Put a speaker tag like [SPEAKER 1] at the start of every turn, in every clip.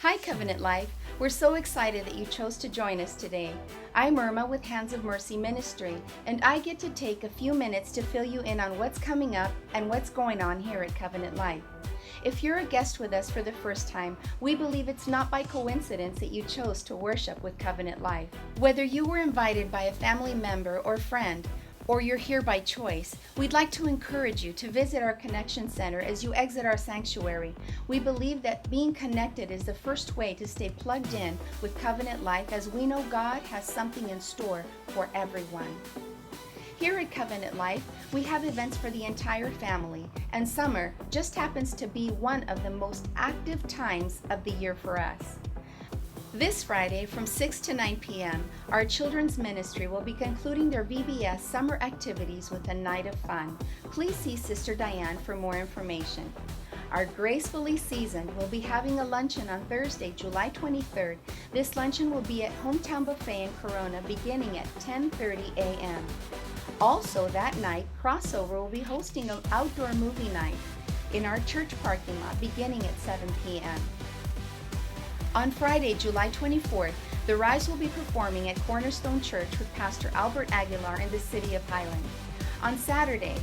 [SPEAKER 1] Hi, Covenant Life. We're so excited that you chose to join us today. I'm Irma with Hands of Mercy Ministry, and I get to take a few minutes to fill you in on what's coming up and what's going on here at Covenant Life. If you're a guest with us for the first time, we believe it's not by coincidence that you chose to worship with Covenant Life. Whether you were invited by a family member or friend, or you're here by choice, we'd like to encourage you to visit our Connection Center as you exit our sanctuary. We believe that being connected is the first way to stay plugged in with Covenant Life, as we know God has something in store for everyone. Here at Covenant Life, we have events for the entire family, and summer just happens to be one of the most active times of the year for us. This Friday from 6 to 9 p.m., our children's ministry will be concluding their VBS summer activities with a night of fun. Please see Sister Diane for more information. Our Gracefully Seasoned will be having a luncheon on Thursday, July 23rd. This luncheon will be at Hometown Buffet in Corona beginning at 10:30 a.m. Also that night, Crossover will be hosting an outdoor movie night in our church parking lot beginning at 7 p.m. On Friday, July 24th, the Rise will be performing at Cornerstone Church with Pastor Albert Aguilar in the city of Highland. On Saturday,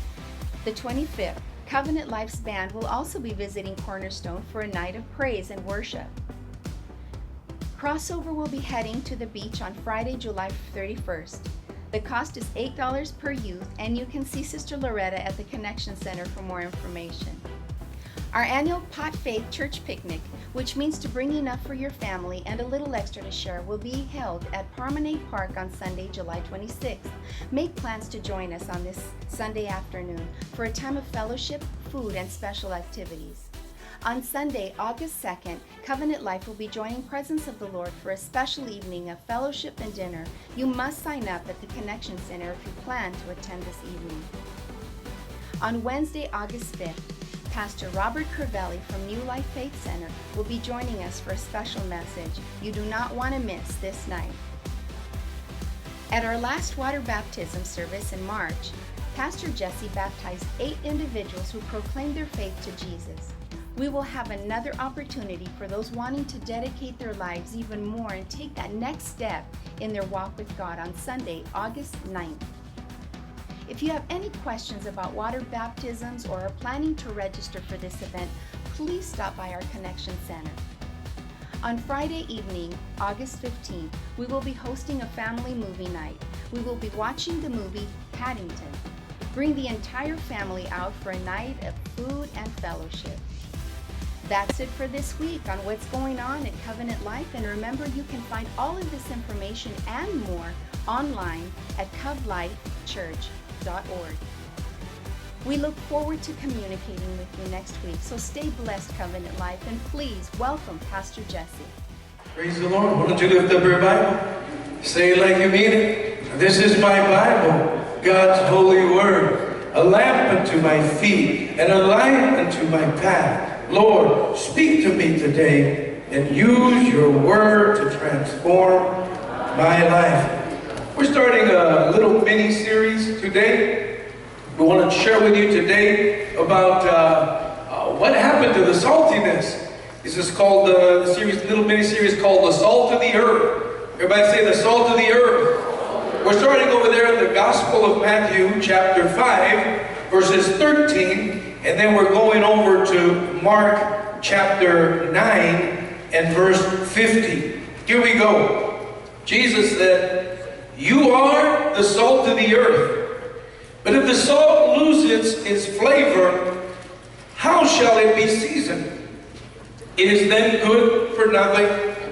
[SPEAKER 1] the 25th, Covenant Life's band will also be visiting Cornerstone for a night of praise and worship. Crossover will be heading to the beach on Friday, July 31st. The cost is $8 per youth, and you can see Sister Loretta at the Connection Center for more information. Our annual Pot Faith Church Picnic, which means to bring enough for your family and a little extra to share, will be held at Promenade Park on Sunday, July 26th. Make plans to join us on this Sunday afternoon for a time of fellowship, food, and special activities. On Sunday, August 2nd, Covenant Life will be joining Presence of the Lord for a special evening of fellowship and dinner. You must sign up at the Connection Center if you plan to attend this evening. On Wednesday, August 5th, Pastor Robert Crivelli from New Life Faith Center will be joining us for a special message. You do not want to miss this night. At our last water baptism service in March, Pastor Jesse baptized 8 individuals who proclaimed their faith to Jesus. We will have another opportunity for those wanting to dedicate their lives even more and take that next step in their walk with God on Sunday, August 9th. If you have any questions about water baptisms or are planning to register for this event, please stop by our Connection Center. On Friday evening, August 15th, we will be hosting a family movie night. We will be watching the movie Paddington. Bring the entire family out for a night of food and fellowship. That's it for this week on what's going on at Covenant Life, and remember, you can find all of this information and more online at covlifechurch.org. We look forward to communicating with you next week, so stay blessed, Covenant Life, and please welcome Pastor Jesse.
[SPEAKER 2] Praise the Lord. Why don't you lift up your Bible? Say it like you mean it. This is my Bible, God's holy word, a lamp unto my feet and a light unto my path. Lord, speak to me today and use your word to transform my life. We're starting a little mini-series today. We want to share with you today about what happened to the saltiness. This is called the little mini-series called The Salt of the Earth. Everybody say the salt of the earth. We're starting over there in the Gospel of Matthew, chapter 5, verses 13, and then we're going over to Mark, chapter 9, and verse 50. Here we go. Jesus said, "You are the salt of the earth. But if the salt loses its flavor, how shall it be seasoned? It is then good for nothing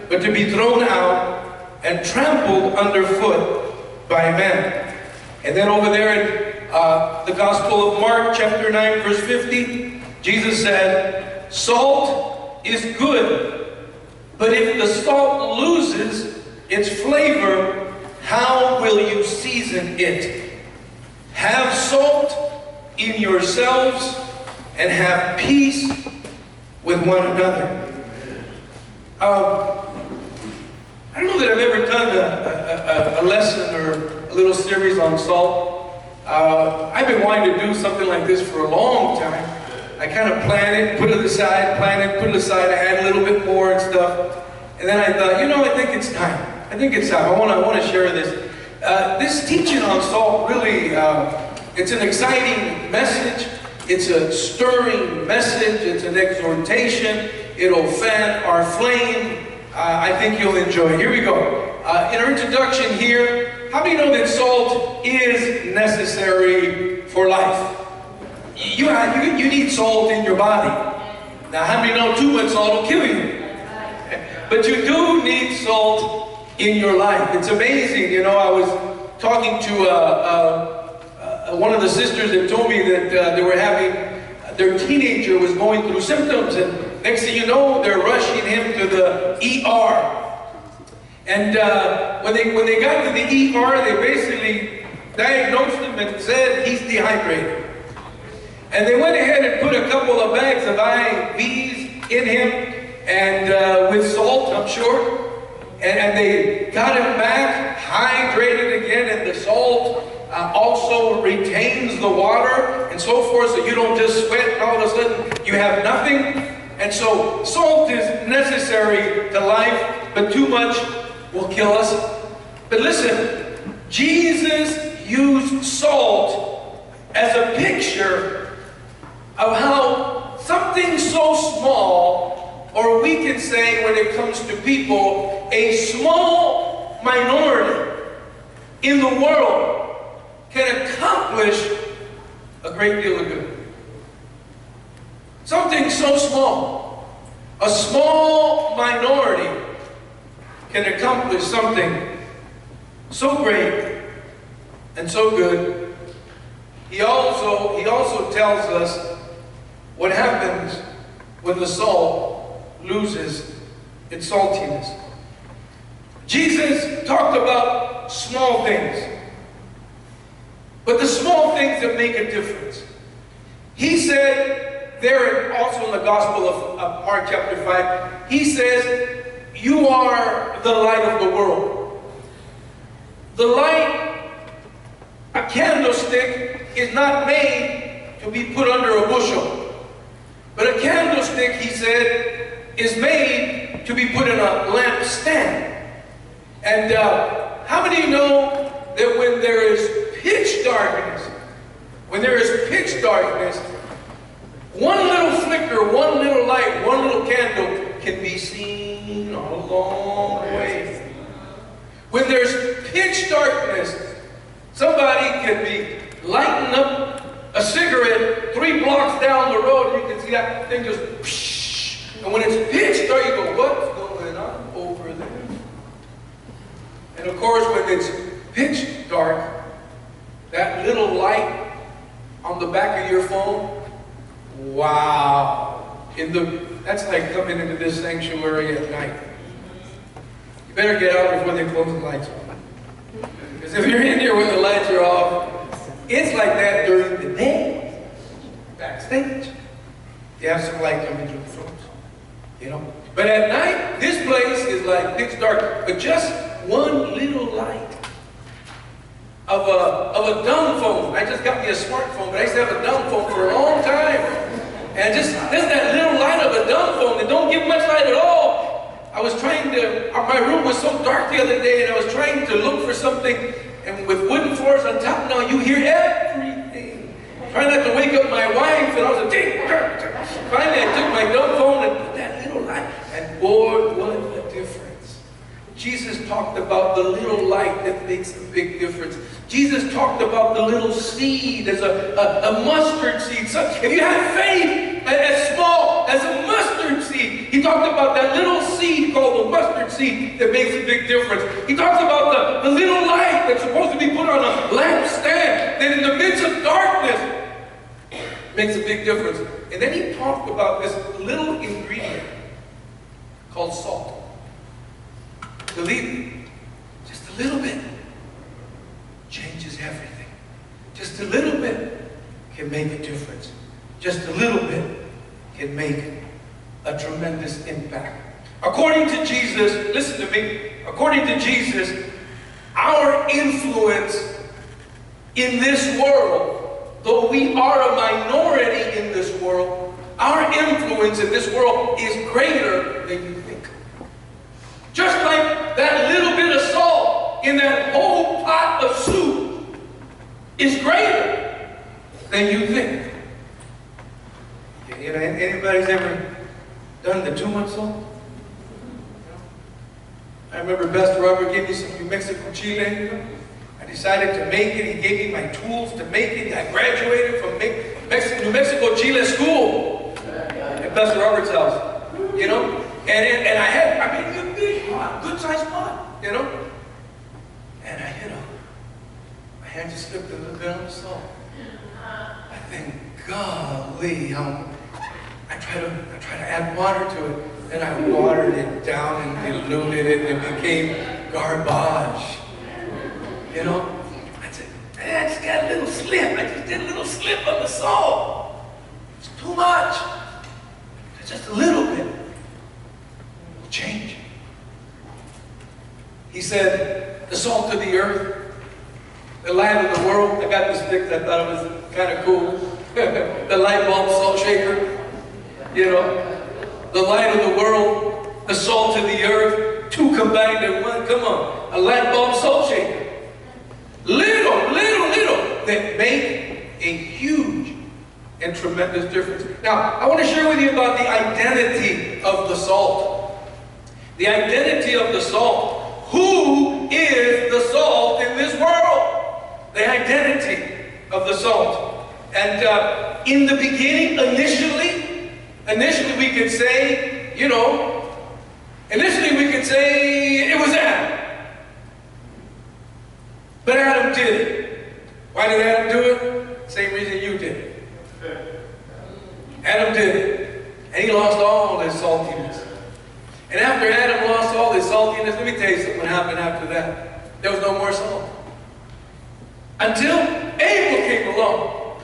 [SPEAKER 2] but to be thrown out and trampled underfoot by men." And then over there in the Gospel of Mark, chapter 9, verse 50, Jesus said, "Salt is good, but if the salt loses its flavor, how will you season it? Have salt in yourselves and have peace with one another." I don't know that I've ever done a lesson or a little series on salt. I've been wanting to do something like this for a long time. I kind of plan it, put it aside, plan it, put it aside. I had a little bit more and stuff. And then I thought, you know, I think it's time. I think it's time. I want to share this. This teaching on salt really, it's an exciting message. It's a stirring message. It's an exhortation. It'll fan our flame. I think you'll enjoy it. Here we go. In our introduction here, how many know that salt is necessary for life? You need salt in your body. Now, how many know too much salt will kill you? But you do need salt in your life. It's amazing. You know, I was talking to one of the sisters that told me that they were having, their teenager was going through symptoms, and next thing you know, they're rushing him to the ER. And when they got to the ER, they basically diagnosed him and said he's dehydrated. And they went ahead and put a couple of bags of IVs in him, and with salt, I'm sure. And they got him back, hydrated again, and the salt also retains the water and so forth, so you don't just sweat and all of a sudden you have nothing. And so salt is necessary to life, but too much will kill us. But listen, Jesus used salt as a picture of how something so small, or we can say when it comes to people, a small minority in the world can accomplish a great deal of good. Something so small, a small minority can accomplish something so great and so good. He also tells us what happens when the salt loses its saltiness. Jesus talked about small things, but the small things that make a difference. He said there, also in the Gospel of Mark chapter 5, he says, you are the light of the world. The light, a candlestick, is not made to be put under a bushel. But a candlestick, he said, is made to be put in a lampstand. And how many know that when there is pitch darkness, one little flicker, one little light, one little candle can be seen a long way. When there's pitch darkness, somebody can be lighting up a cigarette 3 blocks down the road, and you can see that thing just psh. And when it's pitch dark, you go, what's going on over there? And of course, when it's pitch dark, that little light on the back of your phone, wow. That's like coming into this sanctuary at night. You better get out before they close the lights off. Because if you're in here when the lights are off, it's like that during the day. Backstage, you have some light coming through the phones, you know. But at night, this place is like pitch dark. But just one little light of a dumb phone. I just got me a smartphone, but I used to have a dumb phone for a long time. And just that little light of a dumb phone that don't give much light at all. I was trying to, my room was so dark the other day, and I was trying to look for something, and with wooden floors on top now, you hear everything. Trying not to wake up my wife, and I was like, finally I took my dumb phone and put that little light, and boy, what a difference. Jesus talked about the little light that makes a big difference. Jesus talked about the little seed as a mustard seed. So if you have faith as small as a mustard seed, he talked about that little seed called the mustard seed that makes a big difference. He talks about the little light that's supposed to be put on a lampstand that in the midst of darkness makes a big difference. And then he talked about this little ingredient called salt. Believe me, just a little bit changes everything. Just a little bit can make a difference. Just a little bit can make a tremendous impact. According to Jesus, listen to me, according to Jesus, our influence in this world, though we are a minority in this world, Our influence in this world is greater than you think. Just like that little bit of salt in that whole pot of soup is greater than you think. You know, anybody's ever done the too much salt? I remember Pastor Robert gave me some New Mexico chile. You know? I decided to make it. He gave me my tools to make it. I graduated from New Mexico chile school at Pastor Robert's house. You know, and I had, I mean, a big pot, good sized pot. You know, and I hit my hand just slipped a little bit on the salt. I think, golly, I try to add water to it. And I watered it down and diluted it, and it became garbage. You know? I said, man, I just got a little slip. I just did a little slip on the salt. It's too much. It's just a little bit. It'll change. He said, the salt of the earth, the light of the world. I got this fixed. I thought it was kind of cool. The light bulb salt shaker. You know? The light of the world, the salt of the earth, two combined in one. Come on, a light bulb salt shaker. Little, that make a huge and tremendous difference. Now, I want to share with you about the identity of the salt. The identity of the salt. Who is the salt in this world? The identity of the salt. And in the beginning, initially we could say, you know, we could say it was Adam. But Adam did it. Why did Adam do it? Same reason you did it. Adam did it. And he lost all his saltiness. And after Adam lost all his saltiness, let me tell you something happened after that. There was no more salt. Until Abel came along.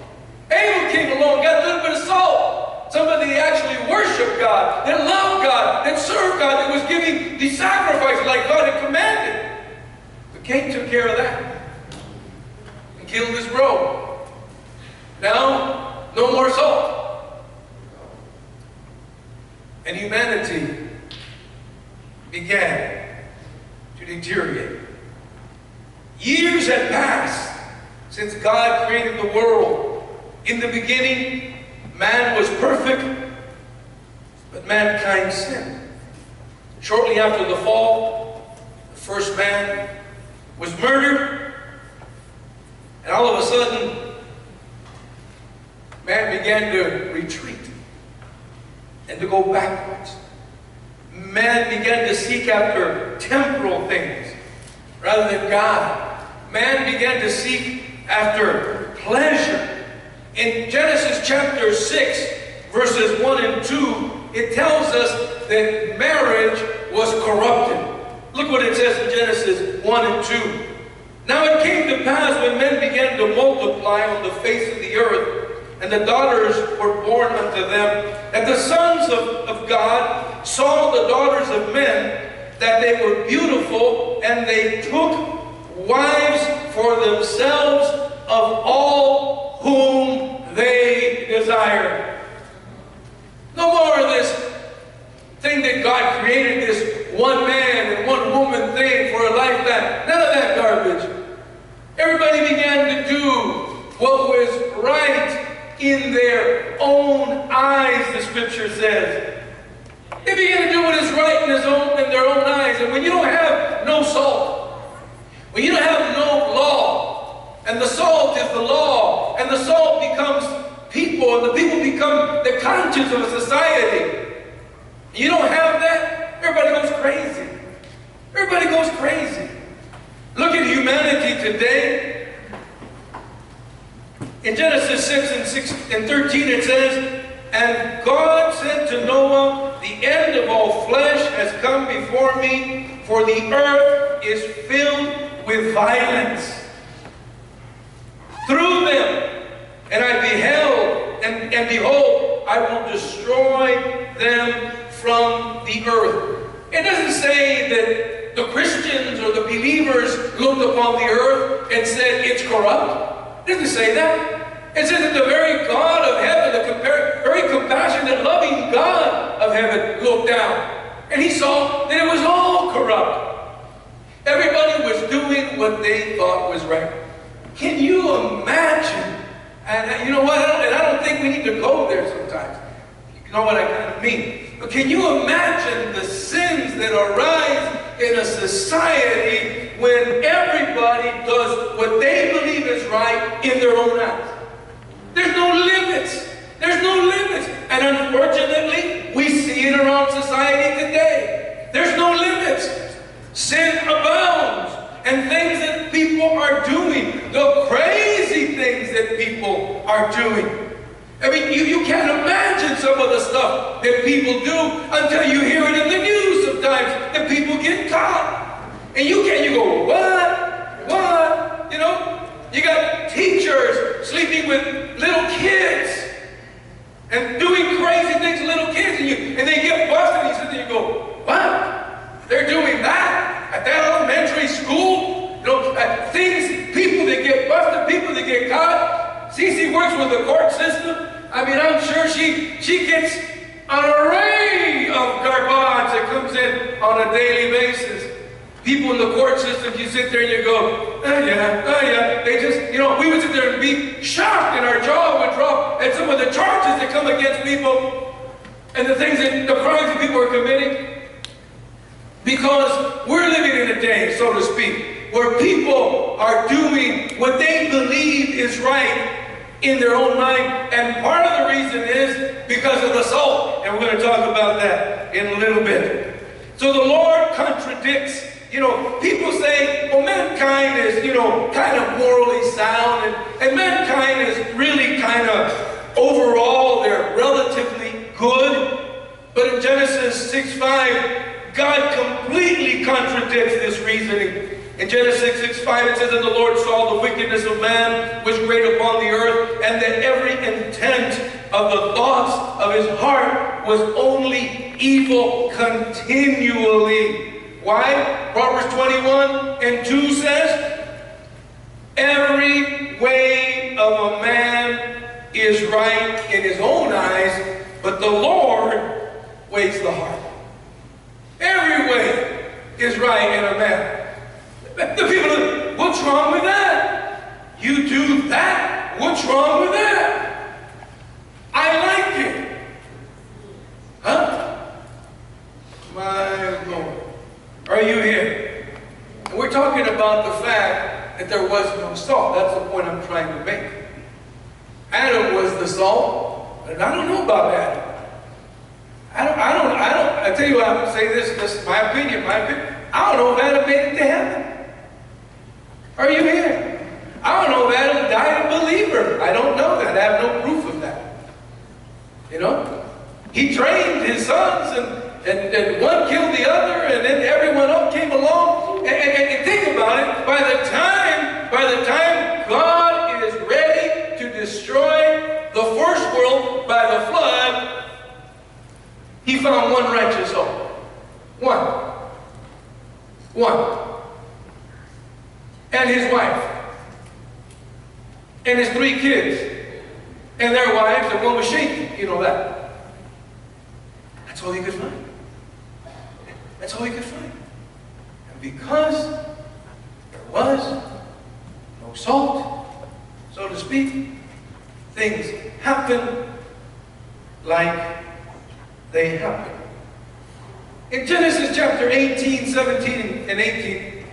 [SPEAKER 2] Abel came along, got a little bit of salt. Somebody that actually worshiped God, that loved God, that served God, that was giving the sacrifice like God had commanded. But Cain took care of that and killed his bro. Now, no more salt. And humanity began to deteriorate. Years had passed since God created the world. In the beginning, man was perfect, but mankind sinned. Shortly after the fall, the first man was murdered, and all of a sudden, man began to retreat and to go backwards. Man began to seek after temporal things rather than God. Man began to seek after pleasure. In Genesis chapter 6, verses 1 and 2, it tells us that marriage was corrupted. Look what it says in Genesis 1 and 2. Now it came to pass when men began to multiply on the face of the earth, and the daughters were born unto them, that the sons of God saw the daughters of men, that they were beautiful, and they took wives for themselves of all whom they desired. No more of this thing that God created, this one man and one woman thing for a lifetime. None of that garbage. Everybody began to do what was right in their own eyes, the scripture says. They began to do what is right in their own eyes. And when you don't have no salt, when you don't have no law, and the salt is the law, and the salt becomes people, and the people become the conscience of a society. You don't have that, everybody goes crazy. Everybody goes crazy. Look at humanity today. In Genesis 6 and 13 it says, and God said to Noah, the end of all flesh has come before me, for the earth is filled with violence through them. And I beheld, and behold, I will destroy them from the earth. It doesn't say that the Christians or the believers looked upon the earth and said it's corrupt. It doesn't say that. It says that the very God of heaven, the very compassionate, loving God of heaven looked down. And he saw that it was all corrupt. Everybody was doing what they thought was right. Can you imagine? And you know what? I don't think we need to go there sometimes. You know what I kind of mean? But can you imagine the sins that arise in a society when everybody does what they believe is right in their own eyes? There's no limits. There's no limits. And unfortunately, we see it around society today. There's no limits. Sin abounds. And things that people are doing, the crazy things that people are doing. I mean, you can't imagine some of the stuff that people do until you hear it in the news sometimes, that people get caught. And you go, what? What? You know? You got teachers sleeping with little kids and doing crazy things to little kids, and they get busted, and you sit there and you go, what? They're doing that at that elementary school? You know, people that get busted, people that get caught. Cece works with the court system. I mean, I'm sure she gets an array of garbage that comes in on a daily basis. People in the court system, you sit there and you go, oh yeah. They just, you know, we would sit there and be shocked and our jaw would drop at some of the charges that come against people and the things that, the crimes that people are committing. Because we're living in a day, so to speak, where people are doing what they believe is right in their own mind. And part of the reason is because of the salt. And we're going to talk about that in a little bit. So the Lord contradicts. You know, people say, well, mankind is, you know, kind of morally sound, and mankind is really kind of, overall, they're relatively good. But in Genesis 6:5, God completely contradicts this reasoning. In Genesis 6:5, it says, and the Lord saw the wickedness of man was great upon the earth, and that every intent of the thoughts of his heart was only evil continually. Why? Proverbs 21:2 says, every way of a man is right in his own eyes, but the Lord weighs the heart. Every way is right in a man. The people, what's wrong with that? You do that? What's wrong with that? I like it. Huh? My Lord. Are you here? And we're talking about the fact that there was no salt. That's the point I'm trying to make. Adam was the salt, and I don't know about Adam. I tell you what, I'm going to say this is my opinion. I don't know if Adam made it to heaven. Are you here? I don't know if Adam died a believer. I don't know that. I have no proof of that. You know? He trained his sons, and one killed the other, and then everyone else came along. And think about it. By the time God is ready to destroy the first world by the flood, he found one righteous soul. One. And his wife. And his 3 kids. And their wives, and one was shaky. You know that. That's all he could find. That's all he could find. And because there was no salt, so to speak, things happen like they happen. In Genesis chapter 18, 17, and 18,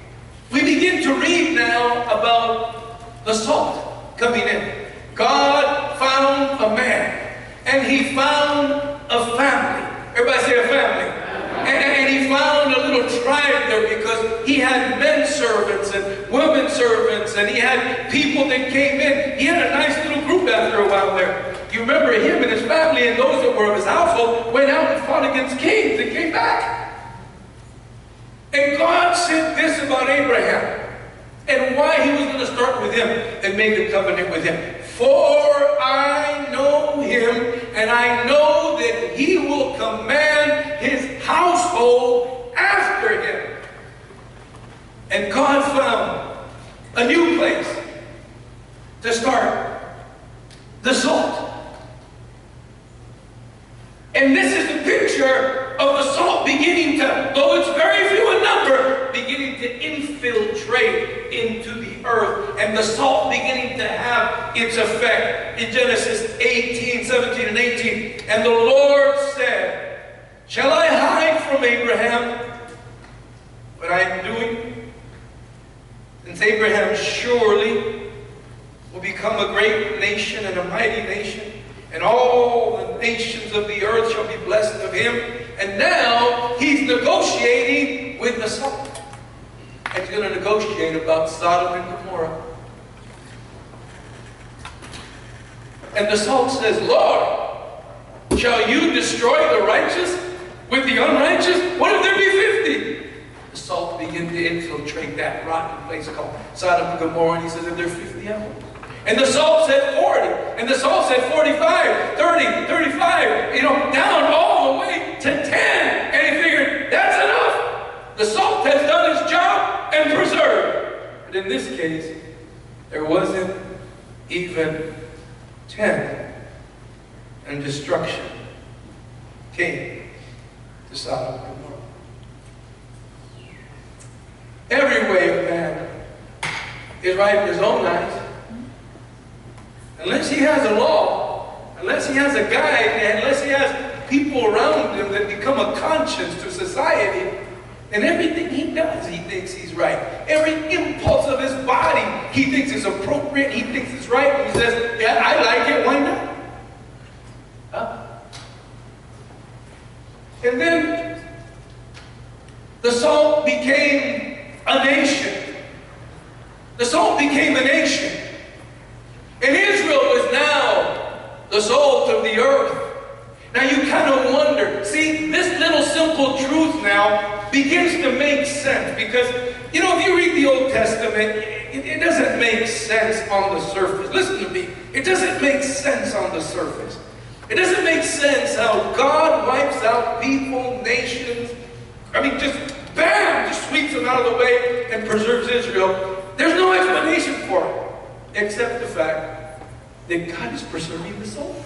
[SPEAKER 2] we begin to read now about the salt coming in. God found a man, and he found a family. Everybody say a family. And he found a little tribe there because he had men servants and women servants, and he had people that came in. He had a nice little group after a while there. You remember him and his family and those that were of his household went out and fought against kings and came back. And God said this about Abraham and why he was going to start with him and make a covenant with him. For I know him, and I know that he will command his household after him. And God found a new place to start. the salt. And this is the picture of the salt beginning to, though it's very few in number, beginning to infiltrate into the earth. And the salt beginning to have its effect. In Genesis 18, 17 and 18. And the Lord said, shall I hide from Abraham what I am doing? Since Abraham surely will become a great nation and a mighty nation, and all the nations of the earth shall be blessed of him. And now he's negotiating with the salt. And he's going to negotiate about Sodom and Gomorrah. And the salt says, Lord, shall you destroy the righteous with the unrighteous? What if there be 50? The salt began to infiltrate that rotten place called Sodom and Gomorrah. And he says, if there are 50 of them. And the salt said 40. And the salt said 45, 30, 35. Down all the way to 10. And he figured, that's enough. The salt has done its job and preserved. But in this case, there wasn't even 10. And destruction came to Sodom and Gomorrah. Every way of man is right in his own eyes. Unless he has a law, unless he has a guide, unless he has people around him that become a conscience to society, and everything he does, he thinks he's right. Every impulse of his body, he thinks is appropriate, he thinks it's right, and he says, yeah, I like it, why not? Huh? And then the salt became a nation. The salt became a nation. And Israel was now the salt of the earth. Now you kind of wonder, see, this little simple truth now begins to make sense. Because, if you read the Old Testament, it doesn't make sense on the surface. Listen to me. It doesn't make sense on the surface. It doesn't make sense how God wipes out people, nations. Just bam, just sweeps them out of the way and preserves Israel. There's no explanation for it. Except the fact that God is preserving the salt.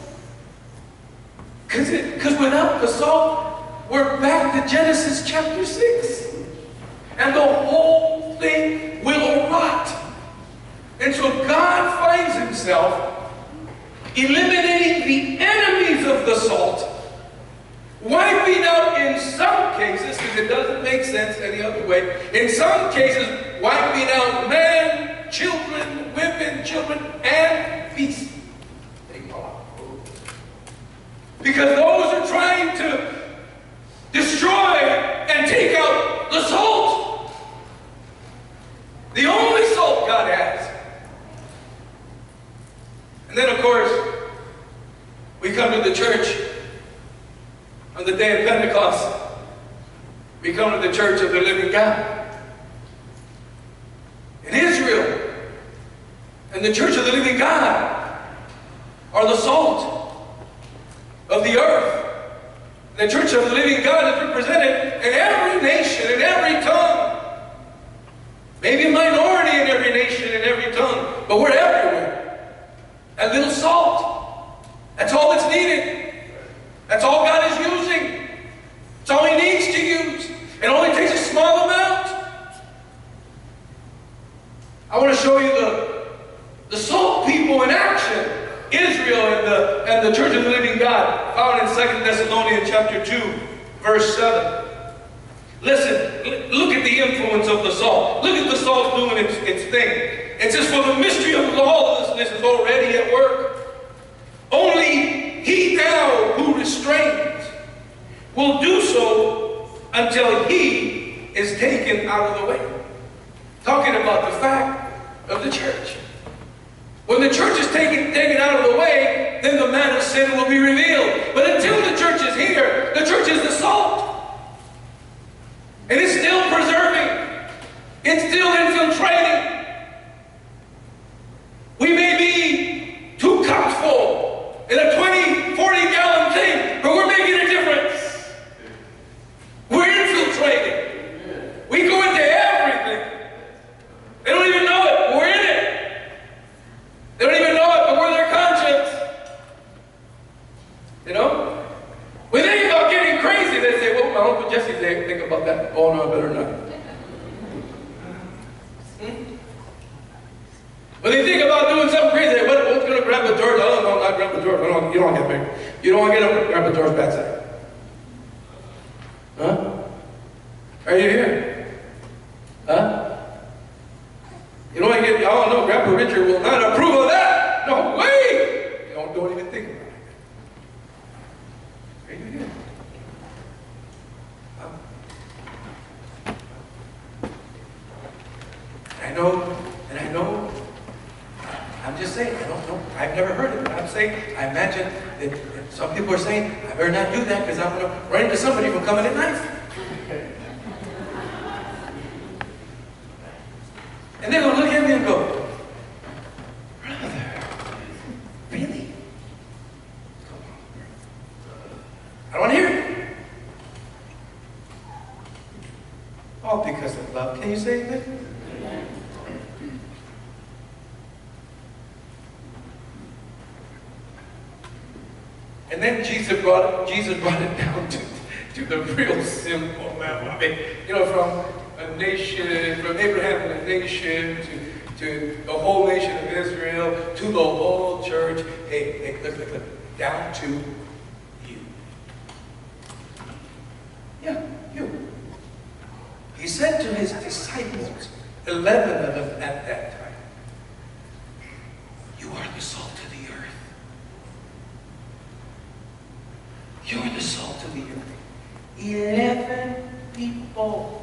[SPEAKER 2] Because without the salt, we're back to Genesis chapter 6. And the whole thing will rot. And so God finds himself eliminating the enemies of the salt, wiping out in some cases, because it doesn't make sense any other way, in some cases wiping out men, children, women, children, and beasts. Because those are trying to destroy and take out the salt. The only salt God has. And then, of course, we come to the church on the day of Pentecost. We come to the church of the living God. In Israel, and the church of the living God are the salt of the earth. The church of the living God is represented in every nation, in every tongue. Maybe a minority in every nation, in every tongue, but we're everywhere. A little salt. That's all that's needed. That's all God is using. It's all he needs to use. It only takes a small amount. I want to show you the salt people in action. Israel and the church of the living God, found in 2 Thessalonians chapter 2, verse 7. Listen, look at the influence of the salt. Look at the salt doing its thing. It says, for the mystery of lawlessness is already at work. Only he now who restrains will do so until he is taken out of the way. Talking about the fact of the church. When the church is taken out of the way, then the man of sin will be revealed. But until the church is here, the church is the salt. And it's still preserving. It's still infiltrating. We may be 2 cups full in a 20, 40-gallon thing, but we're making a difference. We're infiltrating. We go into everything. They don't even know it. We're in it. They don't even know it, but we're their conscience. Grandpa George? Oh, no, not Grandpa George. You don't want to get married. You don't want to get up Grandpa George's backside. Huh? Are you here? Huh? You don't want to get, oh no, Grandpa Richard will not approve of that. No way. Don't even think about it. Are you here? Huh? I know, I'm just saying, I don't know, I've never heard it, but I'm saying, I imagine that some people are saying, I better not do that because I'm going to run into somebody from coming at night. And they're going to look at me and go, brother, really? Come on. I don't want to hear it. All because of love. Can you say that? And then Jesus brought it down to the real simple man. I mean, you know, from a nation, from Abraham and a nation to the whole nation of Israel, to the whole church. Hey, look, down to you. Yeah, you. He said to his disciples, 11 of them at that time, you are the salt of the earth. You're the salt of the earth. 11 people.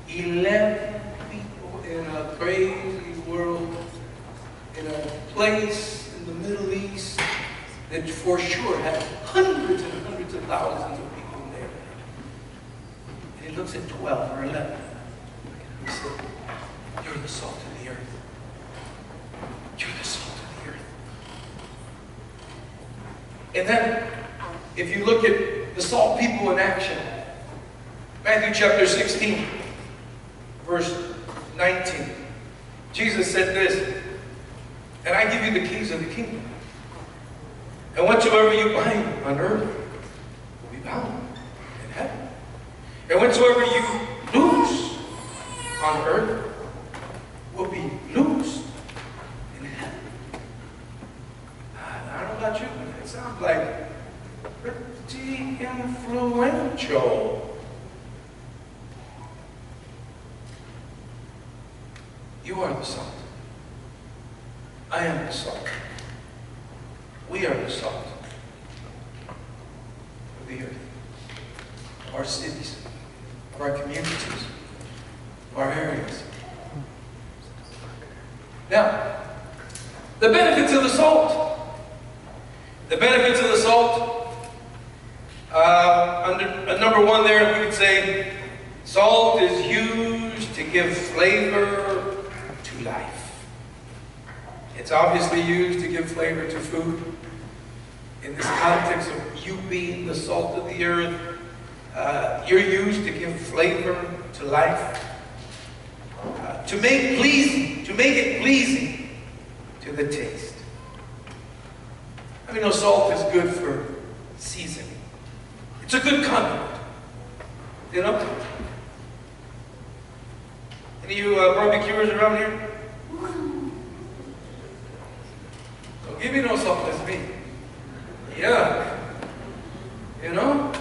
[SPEAKER 2] 11 people in a crazy world, in a place in the Middle East that for sure had hundreds and hundreds of thousands of people there. And he looks at 12 or 11. He said, you're the salt of the earth. You're the salt of the earth. And then, if you look at the salt people in action, Matthew chapter 16, verse 19, Jesus said this, and I give you the keys of the kingdom. And whatsoever you bind on earth will be bound in heaven. And whatsoever you loose on earth will be loosed in heaven. I don't know about you, but it sounds like pretty influential. You are the salt. I am the salt. We are the salt of the earth, of our cities, of our communities, of our areas. Now, the benefits of the salt. The benefits of the salt. Under number one there, we could say salt is used to give flavor to life. It's obviously used to give flavor to food. In this context of you being the salt of the earth, you're used to give flavor to life, to make it pleasing to the taste. I mean, salt is good for seasoning. It's a good condiment. You know? Any of you barbecuers around here? Don't give me no salt, that's me. Yeah. You know?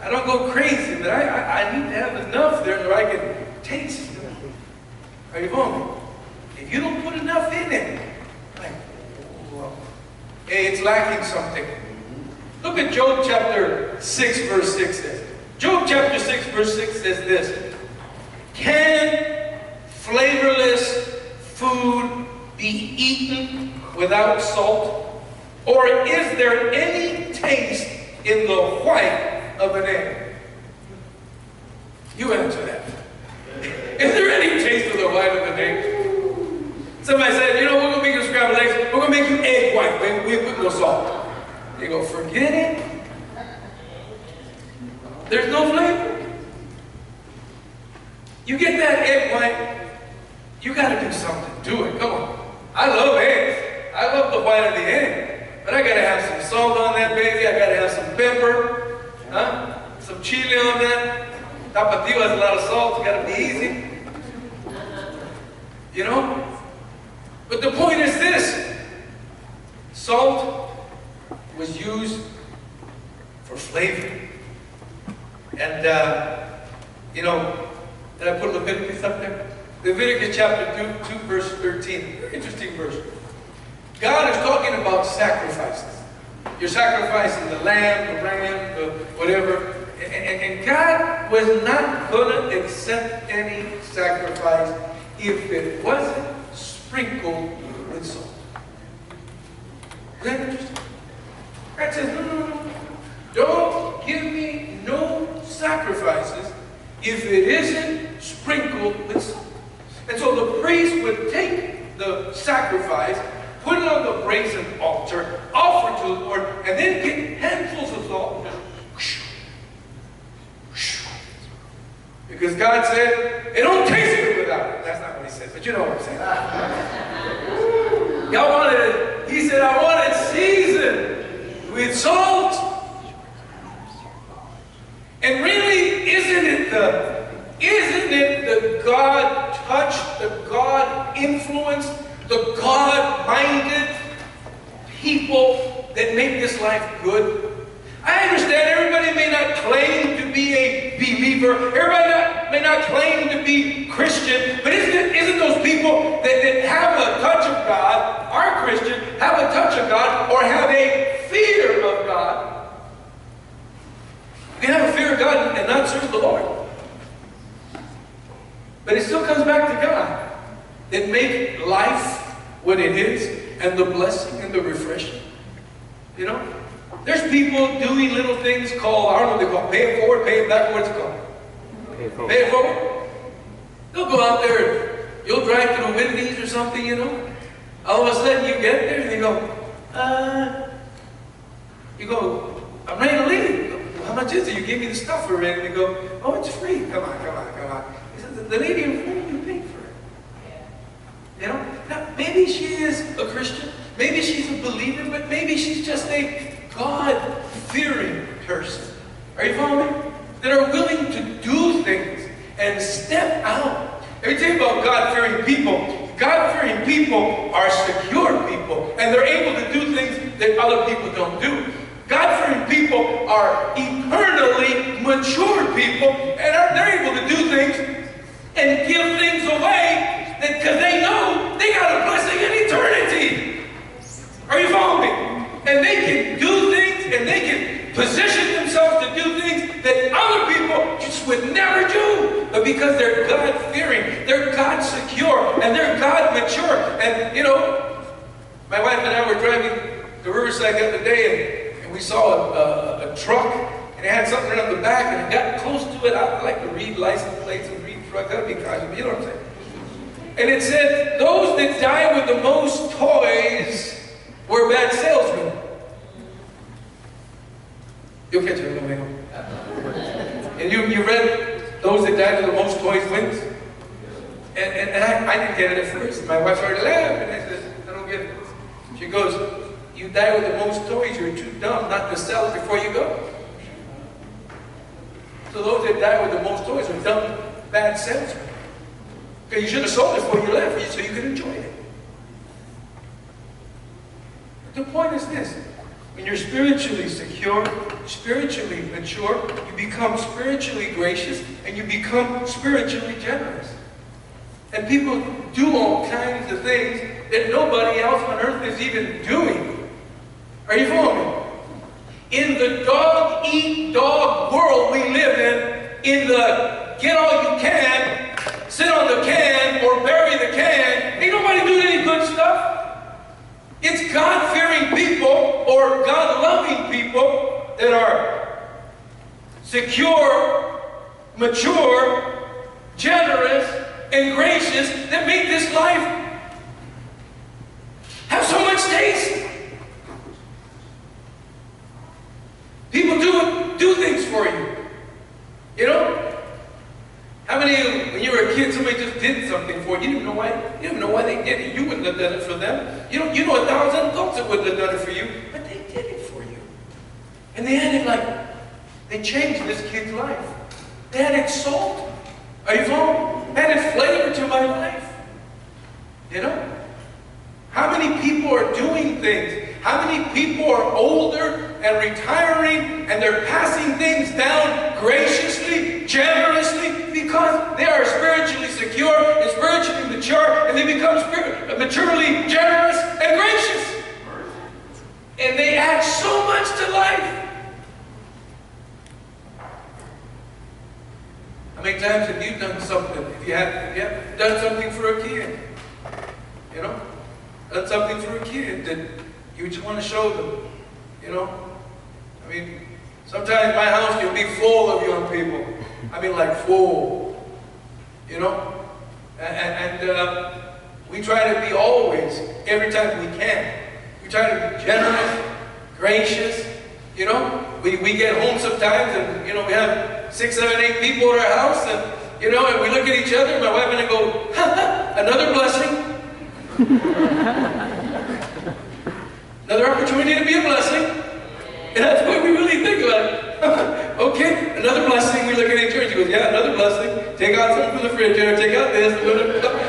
[SPEAKER 2] I don't go crazy, but I need to have enough there where I can taste it. Are you following me? If you don't put enough in it, like, well, hey, it's lacking something. Look at Job chapter 6, verse 6 says. Job chapter 6, verse 6 says this. Can flavorless food be eaten without salt? Or is there any taste in the white of an egg? You answer that. Is there any taste in the white of an egg? Somebody said, you know, we're going to make you scrambled eggs. We're going to make you egg white. We put no salt. You go, forget it. There's no flavor. You get that egg white, you got to do something. Do it. Come on. I love eggs. I love the white of the egg. But I got to have some salt on that baby. I got to have some pepper. Huh? Some chili on that. Tapatio has a lot of salt. It's got to be easy. You know? But the point is this. Salt was used for flavor. And, did I put Leviticus up there? Leviticus chapter 2, verse 13. Very interesting verse. God is talking about sacrifices. You're sacrificing the lamb, the ram, the whatever. And God was not going to accept any sacrifice if it wasn't sprinkled with salt. Is that interesting? God says, no. Don't give me no sacrifices if it isn't sprinkled with salt. And so the priest would take the sacrifice, put it on the brazen altar, offer to the Lord, and then get handfuls of salt. Because God said, it don't taste good without it. That's not what he said, but you know what I'm saying. Y'all wanted it. He said, I want it seasoned with salt. And really, isn't it the God touched, the God influenced, the God-minded people that make this life good? I understand everybody may not claim to be a believer. Everybody may not claim to be Christian. But isn't those people that have a touch of God, are Christian, have a touch of God, or have a fear of God? You can have a fear of God and not serve the Lord. But it still comes back to God that make life what it is, and the blessing and the refreshing. You know? There's people doing little things called, I don't know what they call, pay it forward, pay it back, what's it called? Pay it forward. They'll go out there, and you'll drive through Wendy's or something, you know. All of a sudden you get there and they go, I'm ready to leave. Well, how much is it? You give me the stuff already. And they go, oh, it's free. Come on. He said, the lady in front of you paid for it. You know? Now, maybe she is a Christian. Maybe she's a believer, but maybe she's just a God-fearing person. Are you following me? That are willing to do things and step out. Let me tell you about God-fearing people. God-fearing people are secure people, and they're able to do things that other people don't do. God-fearing people are eternally mature people, and they're able to do things and give things away because they know they got a blessing in eternity. Are you following me? And they can do things, and they can position themselves to do things that other people just would never do. But because they're God-fearing, they're God-secure, and they're God-mature. And, you know, my wife and I were driving to Riverside the other day, and we saw a truck, and it had something on the back, and it got close to it. I like to read license plates and read truck. That'd be kind of, you know what I'm saying? And it said, those that die with the most toys were bad salesmen. You'll catch it on the way home. And you read those that died with the most toys wins? And I didn't get it at first. My wife started laughing, and I said, I don't get it. She goes, you die with the most toys, you're too dumb not to sell it before you go. So those that die with the most toys are dumb, bad salesmen. Because you should have sold it before you left, so you could enjoy it. The point is this. When you're spiritually secure, spiritually mature, you become spiritually gracious, and you become spiritually generous. And people do all kinds of things that nobody else on earth is even doing. Are you following me? In the dog-eat-dog world we live in the get all you can, sit on the can, or bury the can, ain't nobody doing any good stuff. It's God-fearing people or God-loving people that are secure, mature, generous, and gracious that make this life have so much taste. People do things for you. You know? How many of you, when you were a kid, somebody just did something for you? You didn't know why. You didn't know why they did it. You wouldn't have done it for them. You know 1,000 adults that wouldn't have done it for you, but they did it for you. And they added they changed this kid's life. They added salt. Are you following? Added flavor to my life. You know? How many people are doing things? How many people are older and retiring and they're passing things down graciously, generously, because they are spiritually secure and spiritually mature, and they become maturely generous and gracious. And they add so much to life. How many times have you done something? If you have done something for a kid, you know, done something for a kid that you just want to show them, you know. I mean, sometimes my house can be full of young people. I mean, like full, you know. And we try to be always, every time we can. We try to be generous, gracious, you know. We get home sometimes and, you know, we have 6, 7, 8 people at our house, and, you know, and we look at each other, my wife and I go, ha ha, another blessing. Another opportunity to be a blessing. And that's what we really think about it. Okay, another blessing. We look at each other. She goes, yeah, another blessing. Take out something from the refrigerator. Take out this.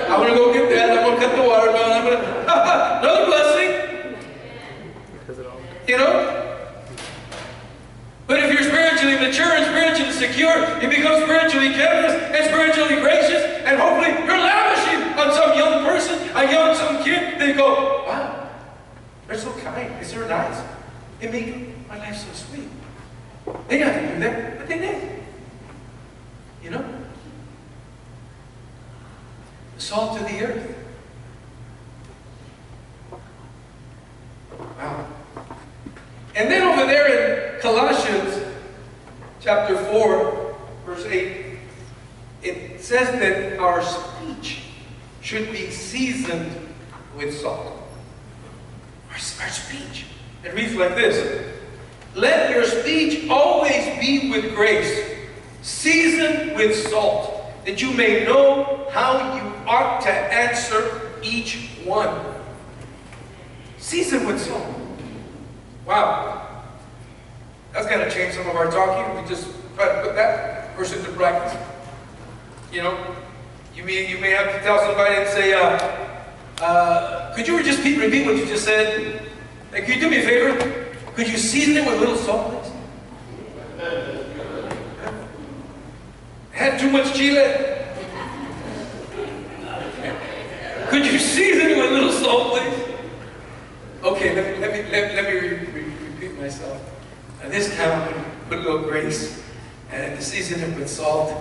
[SPEAKER 2] I'm going to go get that. I'm going to cut the watermelon. I'm going to, another blessing. You know? But if you're spiritually mature and spiritually secure, you become spiritually generous and spiritually gracious, and hopefully you're lavishing on some young person, some kid. They go, wow, they're so kind. They're nice. They make my life so sweet. They didn't have to do that, but they did. You know? The salt of the earth. Wow. And then over there in Colossians chapter 4, verse 8, it says that our speech should be seasoned with salt. Our speech. It reads like this. Let your speech always be with grace, seasoned with salt, that you may know how you ought to answer each one. Seasoned with salt. Wow. That's going to change some of our talking. We just try to put that verse into practice. You know, you may have to tell somebody and say, could you just repeat what you just said? Hey, could you do me a favor? Could you season it with a little salt, please? Had too much chile? Could you season it with a little salt, please? Okay, let me repeat myself. And this time I'm going to put a little grace and season it with salt,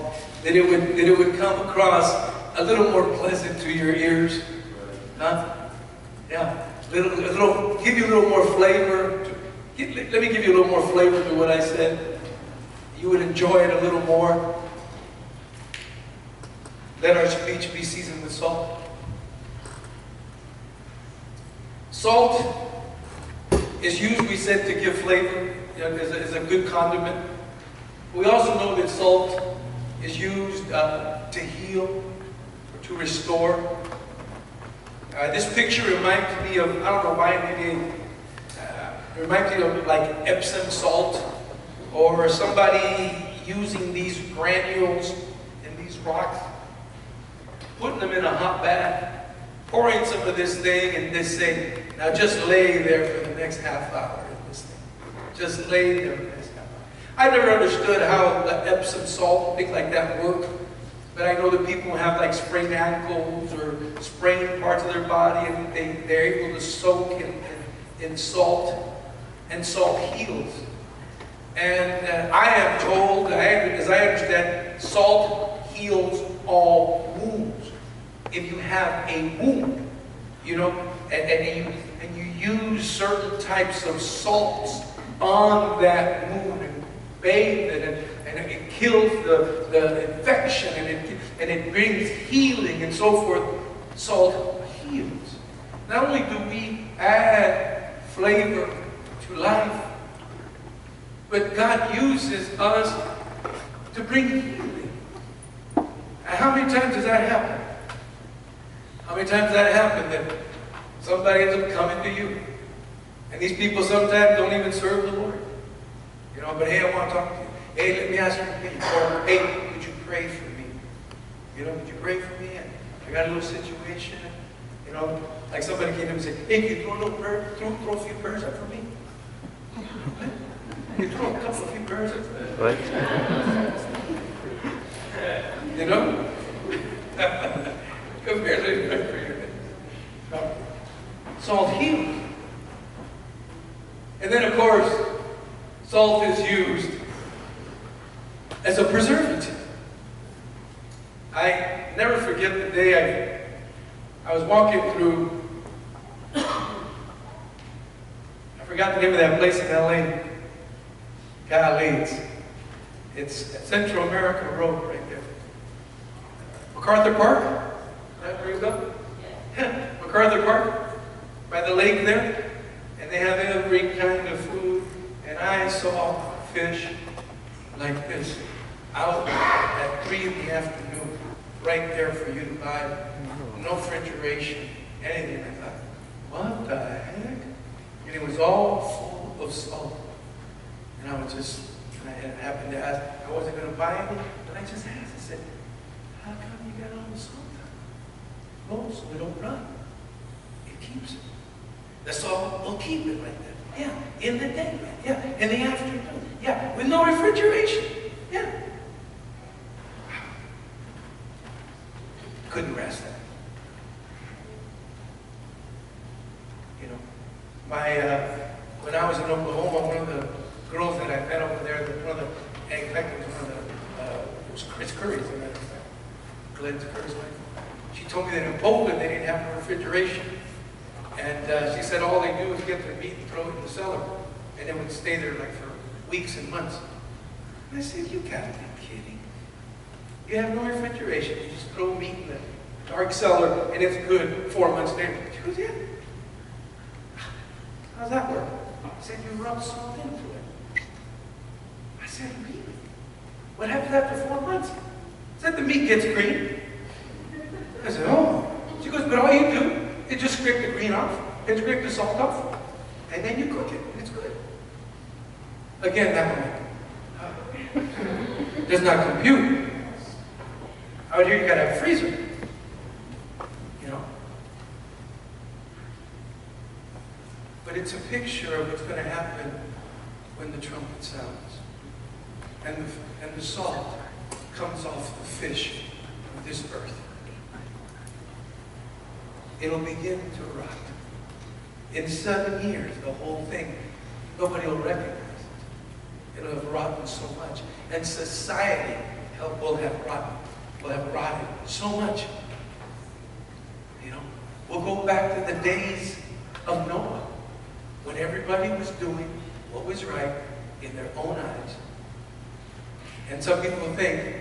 [SPEAKER 2] that it would come across a little more pleasant to your ears. Huh? Yeah. Give you a little more flavor. Let me give you a little more flavor to what I said. You would enjoy it a little more. Let our speech be seasoned with salt. Salt is used, we said, to give flavor, as a good condiment. We also know that salt is used to heal or to restore. This picture reminds me of, I don't know why, maybe it reminds me of like Epsom salt, or somebody using these granules in these rocks, putting them in a hot bath, pouring some of this thing and this thing. Now just lay there for the next half hour in this thing. Just lay there for the next half hour. I never understood how the Epsom salt and things like that work. But I know that people have like sprained ankles or sprained parts of their body, and they're able to soak in salt, and salt heals. And I am told, as I understand, salt heals all wounds. If you have a wound, you know, and you use certain types of salts on that wound and bathe it, and it kills the infection, and it brings healing and so forth. Salt heals. Not only do we add flavor to life, but God uses us to bring healing. And how many times does that happen? How many times does that happen that somebody ends up coming to you? And these people sometimes don't even serve the Lord. You know, but hey, I want to talk to you. Hey, let me ask you a question. Or, hey, would you pray for me? You know, would you pray for me? I got a little situation. You know, like somebody came in and said, hey, can you throw a little bird, throw a few birds up for me? You throw a couple of few birds up for me.
[SPEAKER 3] What?
[SPEAKER 2] You know? Come here, let me pray for you. Salt heals. And then, of course, salt is used as a preservative. I never forget the day I was walking through, I forgot the name of that place in LA. Golly, it's Central America Road right there. MacArthur Park? That rings up? Yeah. MacArthur Park? By the lake there? And they have every kind of food. And I saw fish like this out at 3 in the afternoon, right there for you to buy. No refrigeration, anything. I thought, what the heck? And it was all full of salt. And I was just, I happened to ask, I wasn't going to buy any, but I just asked. I said, how come you got all the salt? Oh, so we don't run. It keeps it. The salt will keep it like that. Yeah, in the day. Yeah, in the afternoon. Yeah, with no refrigeration. Yeah. Couldn't rest that. You know, when I was in Oklahoma, one of the girls that I met over there, one of the, in fact, it was one of the, it was Chris Curry's, as a matter of fact. Glenn's Curry's wife. She told me that in Poland they didn't have no refrigeration. And she said all they do is get their meat and throw it in the cellar. And it would stay there like for weeks and months. And I said, you gotta be kidding. You have no refrigeration. You just throw meat in the dark cellar and it's good 4 months later. She goes, yeah. How's that work? I said, you rub salt into it. I said, really? What happens after 4 months? I said, the meat gets green. I said, oh. She goes, but all you do is just scrape the green off and scrape the salt off. And then you cook it, and it's good. Again, that one does not compute. Out here, you gotta have a freezer. You know? But it's a picture of what's going to happen when the trumpet sounds. And the salt comes off the fish of this earth. It'll begin to rot. In 7 years, the whole thing, nobody will recognize it. It'll have rotten so much. And society will have rotted so much. You know, we'll go back to the days of Noah, when everybody was doing what was right in their own eyes. And some people think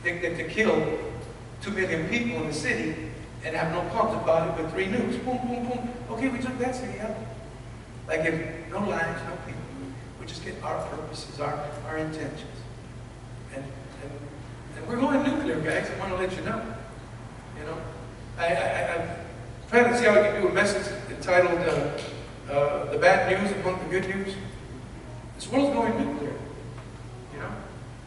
[SPEAKER 2] that to kill 2 million people in the city and have no qualms about it, but 3 nukes, boom, boom, boom. Okay, we took that city out. Like if no lives, no people. We just get our purposes, our intentions. And we're going nuclear, guys. I want to let you know. You know, I'm trying to see how I can do a message entitled "The Bad News Among the Good News." This world's going nuclear. You know,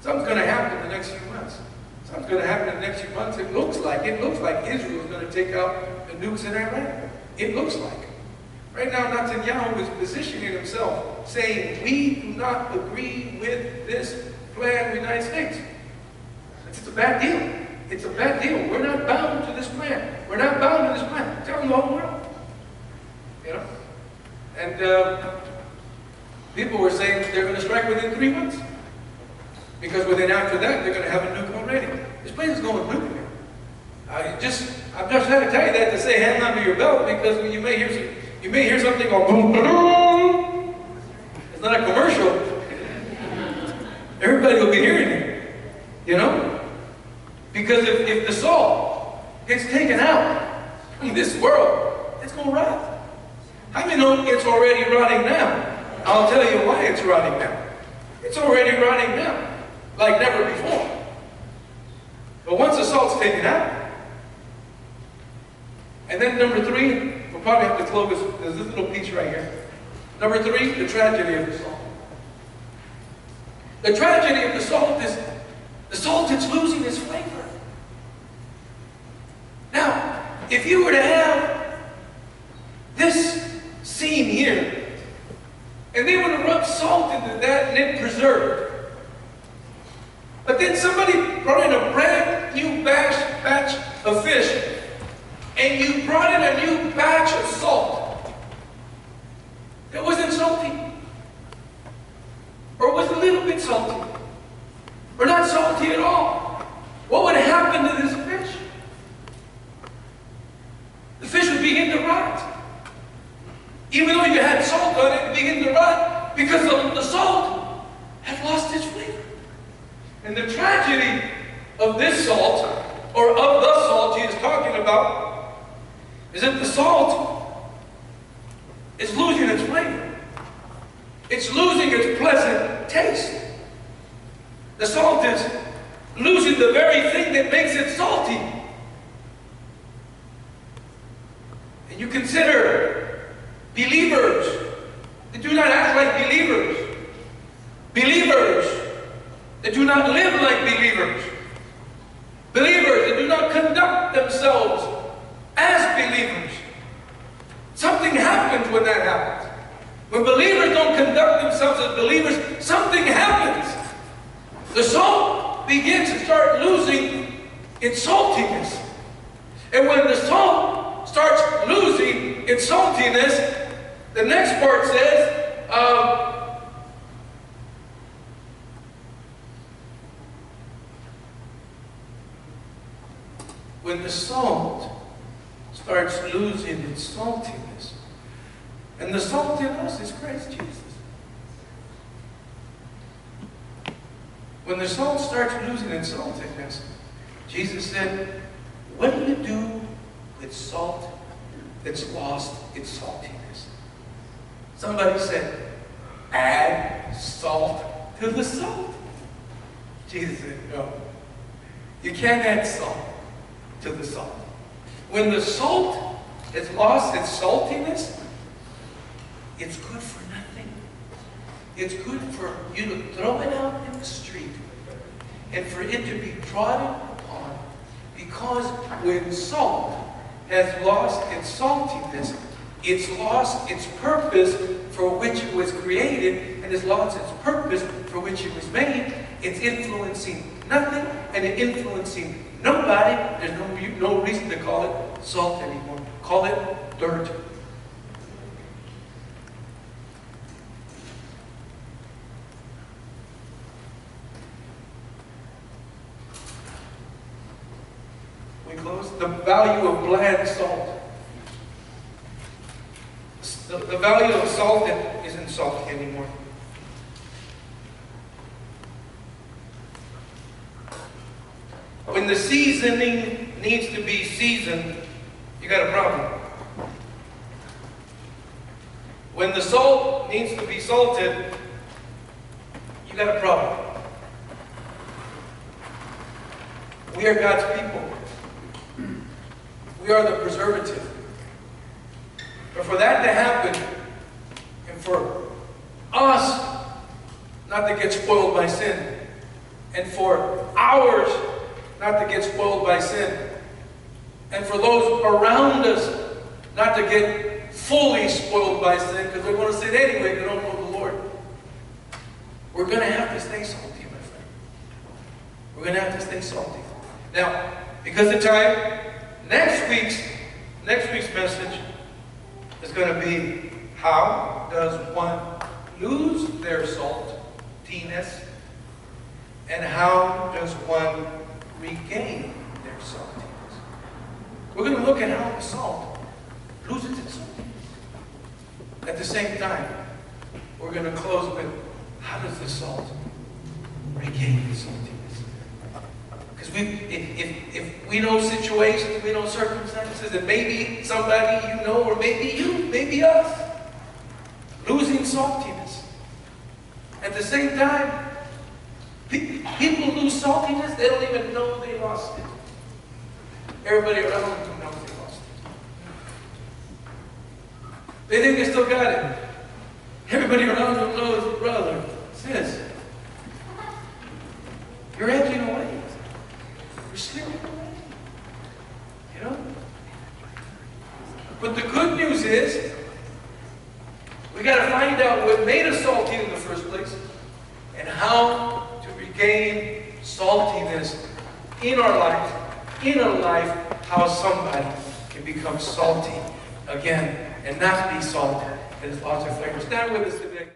[SPEAKER 2] something's going to happen in the next few months. Something's going to happen in the next few months. It looks like Israel is going to take out the nukes in Iran. It looks like. Right now, Netanyahu is positioning himself, saying, we do not agree with this plan of the United States. It's a bad deal. It's a bad deal. We're not bound to this plan. We're not bound to this plan. Tell them the whole world. You know? And people were saying they're going to strike within 3 months. Because within after that, they're going to have a nuke already. This place is going nuclear. I've just had to tell you that to say hang on to your belt, because you may hear something go boom, boom. It's not a commercial. Everybody will be hearing it. You know? Because if the salt gets taken out from this world, it's going to rot. How many know it's already rotting now? I'll tell you why it's rotting now. It's already rotting now, like never before. But once the salt's taken out, and then number 3, we'll probably have to close there's this little piece right here. Number 3, the tragedy of the salt. The tragedy of the salt is the salt is losing its flavor. Now, if you were to have this scene here. And they would have rubbed salt into that and it preserved. But then somebody brought in a brand new batch of fish, and you brought in a new batch of salt. It wasn't salty. Or was a little bit salty. Or not salty at all. What would happen to this fish? The fish would begin to rot. Even though you had salt on it, it began to rot because the salt had lost its flavor. And the tragedy of this salt, or of the salt he is talking about, is that the salt is losing its flavor. It's losing its pleasant taste. The salt is losing the very thing that makes it salty. And you consider believers that do not act like believers. Believers that do not live like believers. Believers that do not conduct themselves as believers. Something happens when that happens. When believers don't conduct themselves as believers, something happens. The salt begins to start losing its saltiness. And when the salt starts losing its saltiness, the next part says, when the salt starts losing its saltiness, and the salt in us is Christ Jesus. When the salt starts losing its saltiness, Jesus said, what do you do with salt that's lost its saltiness? Somebody said, add salt to the salt. Jesus said, no. You can't add salt to the salt. When the salt has lost its saltiness, it's good for nothing. It's good for you to throw it out in the street and for it to be trodden upon. Because when salt has lost its saltiness, it's lost its purpose for which it was created, and has lost its purpose for which it was made. It's influencing nothing, and it's influencing nobody. There's no reason to call it salt anymore. Call it dirt. We close. The value of bland salt. The value of salt isn't salt anymore. When the seasoning needs to be seasoned, you got a problem. When the salt needs to be salted, you got a problem. We are God's people. We are the preservative. But for that to happen, and for us not to get spoiled by sin, and for ours not to get spoiled by sin, and for those around us not to get fully spoiled by sin, because they're going to sin anyway, they don't know the Lord. We're going to have to stay salty, my friend. We're going to have to stay salty. Now, because of time, next week's message is going to be, how does one lose their saltiness, and how does one regain their saltiness? We're going to look at how the salt loses its saltiness. At the same time, we're going to close with, how does the salt regain its saltiness? Because if we know situations, we know circumstances, and maybe somebody you know, or maybe you, maybe us, losing saltiness. At the same time, people lose saltiness, they don't even know they lost it. Everybody around them knows they lost it. They think they still got it. Everybody around them knows, brother, sis, you're edging away. You're slipping away. You know? But the good news is, We got to find out what made us salty in the first place and how to regain saltiness in our life, how somebody can become salty again and not be salty. There's lots of flavors. Stand with us today.